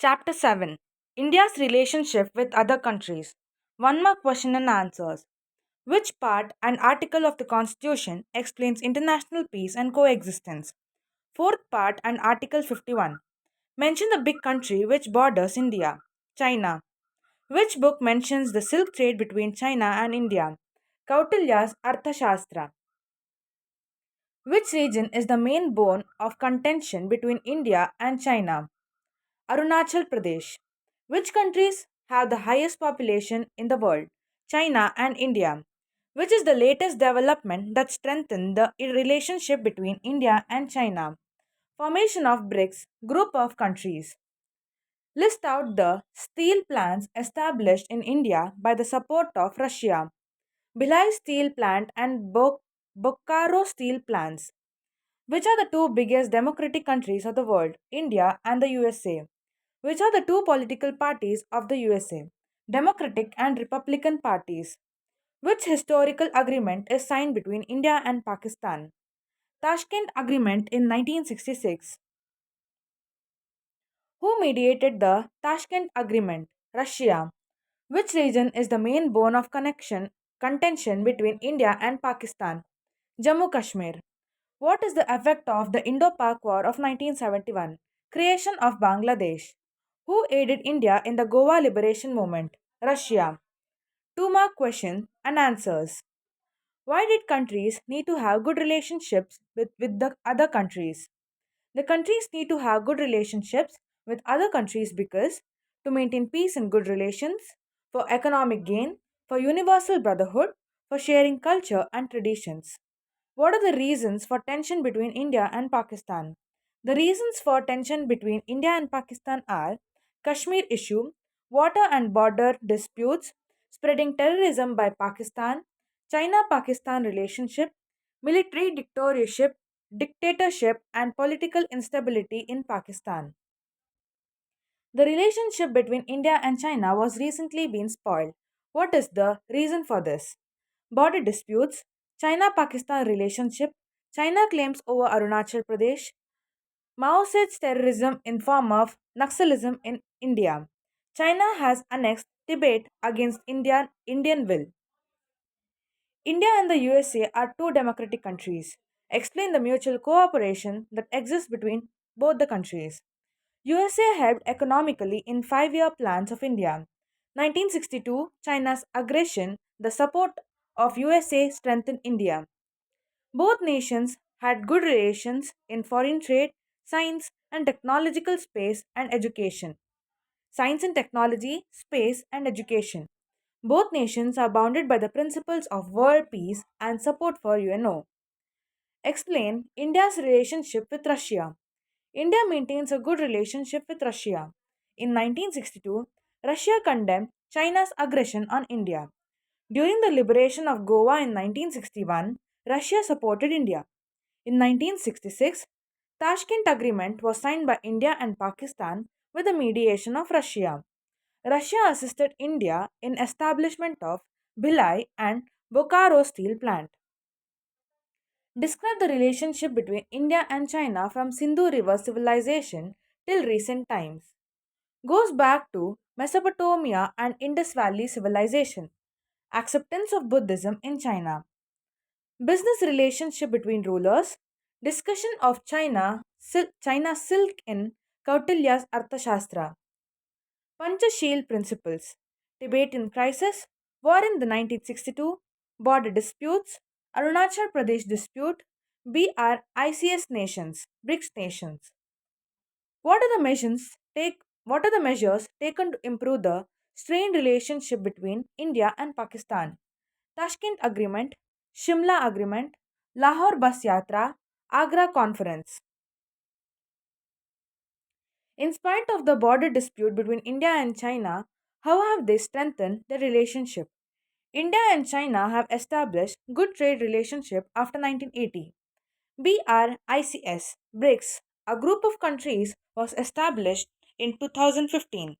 Chapter 7, India's Relationship with Other Countries. One more question and answers. Which part and article of the Constitution explains international peace and coexistence? Fourth part and Article 51. Mention the big country which borders India. China. Which book mentions the silk trade between China and India? Kautilya's Arthashastra. Which region is the main bone of contention between India and China? Arunachal Pradesh. Which countries have the highest population in the world? China and India. Which is the latest development that strengthened the relationship between India and China? Formation of BRICS group of countries. List out the steel plants established in India by the support of Russia. Bhilai Steel Plant and Bokaro Steel Plants. Which are the two biggest democratic countries of the world? India and the USA. Which are the two political parties of the USA? Democratic and Republican parties. Which historical agreement is signed between India and Pakistan? Tashkent Agreement in 1966. Who mediated the Tashkent Agreement? Russia. Which region is the main bone of contention between India and Pakistan? Jammu Kashmir. What is the effect of the Indo-Pak War of 1971? Creation of Bangladesh. Who aided India in the Goa liberation movement? Russia. Two mark question and answers. Why did countries need to have good relationships with the other countries? The countries need to have good relationships with other countries because to maintain peace and good relations, for economic gain, for universal brotherhood, for sharing culture and traditions. What are the reasons for tension between India and Pakistan? The reasons for tension between India and Pakistan are Kashmir issue, water and border disputes, spreading terrorism by Pakistan, China Pakistan relationship, military dictatorship, and political instability in Pakistan. The relationship between India and China was recently being spoiled. What is the reason for this? Border disputes, China Pakistan relationship, China claims over Arunachal Pradesh, Mao says terrorism in form of Naxalism in India. China has annexed Tibet against Indian will. India and the USA are two democratic countries. Explain the mutual cooperation that exists between both the countries. USA helped economically in 5-year plans of India. 1962, China's aggression, the support of USA strengthened India. Both nations had good relations in foreign trade, science and technological space and education. Science and technology, space and education. Both nations are bounded by the principles of world peace and support for UNO. Explain India's relationship with Russia. India maintains a good relationship with Russia. In 1962, Russia condemned China's aggression on India. During the liberation of Goa in 1961, Russia supported India. In 1966, Tashkent Agreement was signed by India and Pakistan with the mediation of Russia. Russia assisted India in establishment of Bhilai and Bokaro steel plant. Describe the relationship between India and China from Sindhu River civilization till recent times. Goes back to Mesopotamia and Indus Valley civilization. Acceptance of Buddhism in China. Business relationship between rulers. Discussion of China silk in Kautilya's Arthashastra. Panchashil principles. Tibetan crisis. War in the 1962. Border disputes. Arunachal Pradesh dispute. BRICS nations. BRICS nations. What are the measures taken to improve the strained relationship between India and Pakistan? Tashkent Agreement, Shimla Agreement, Lahore Bus Yatra, Agra Conference. In spite of the border dispute between India and China, how have they strengthened their relationship? India and China have established good trade relationship after 1980. BRICS, BRICS, a group of countries was established in 2015.